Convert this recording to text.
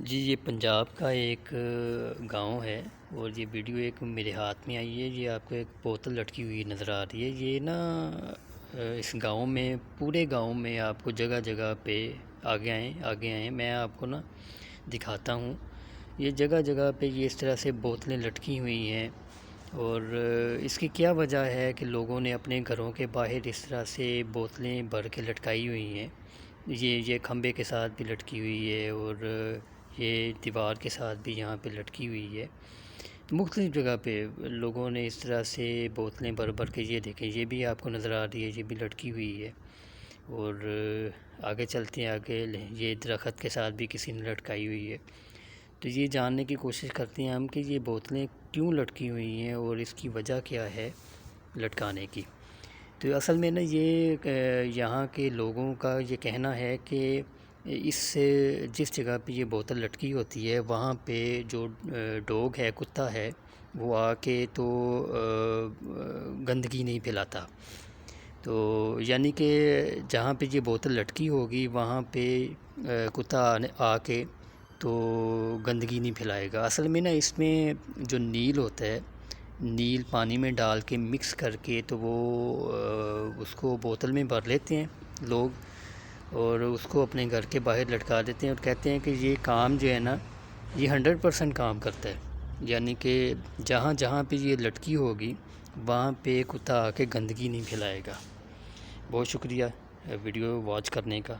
جی یہ پنجاب کا ایک گاؤں ہے اور یہ ویڈیو ایک میرے ہاتھ میں آئی ہے۔ یہ آپ کو ایک بوتل لٹکی ہوئی نظر آ رہی ہے۔ یہ نا اس گاؤں میں پورے گاؤں میں آپ کو جگہ جگہ پہ آگے آئیں میں آپ کو نا دکھاتا ہوں۔ یہ جگہ جگہ پہ یہ اس طرح سے بوتلیں لٹکی ہوئی ہیں اور اس کی کیا وجہ ہے کہ لوگوں نے اپنے گھروں کے باہر اس طرح سے بوتلیں بھر کے لٹکائی ہوئی ہیں۔ یہ کھمبے کے ساتھ بھی لٹکی ہوئی ہے اور یہ دیوار کے ساتھ بھی یہاں پہ لٹکی ہوئی ہے۔ مختلف جگہ پہ لوگوں نے اس طرح سے بوتلیں بھر بھر کے، یہ دیکھیں یہ بھی آپ کو نظر آ رہی ہے، یہ بھی لٹکی ہوئی ہے۔ اور آگے چلتے ہیں، آگے یہ درخت کے ساتھ بھی کسی نے لٹکائی ہوئی ہے۔ تو یہ جاننے کی کوشش کرتے ہیں ہم کہ یہ بوتلیں کیوں لٹکی ہوئی ہیں اور اس کی وجہ کیا ہے لٹکانے کی۔ تو اصل میں نا یہ یہاں کے لوگوں کا یہ کہنا ہے کہ اس سے جس جگہ پہ یہ بوتل لٹکی ہوتی ہے وہاں پہ جو ڈوگ ہے، کتا ہے، وہ آ کے تو گندگی نہیں پھیلاتا۔ تو یعنی کہ جہاں پہ یہ بوتل لٹکی ہوگی وہاں پہ کتا آ کے تو گندگی نہیں پھیلائے گا۔ اصل میں نا اس میں جو نیل ہوتا ہے، نیل پانی میں ڈال کے مکس کر کے تو وہ اس کو بوتل میں بھر لیتے ہیں لوگ اور اس کو اپنے گھر کے باہر لٹکا دیتے ہیں اور کہتے ہیں کہ یہ کام جو ہے نا یہ 100% کام کرتا ہے۔ یعنی کہ جہاں جہاں پہ یہ لٹکی ہوگی وہاں پہ کتا آ کے گندگی نہیں پھیلائے گا۔ بہت شکریہ ویڈیو واچ کرنے کا۔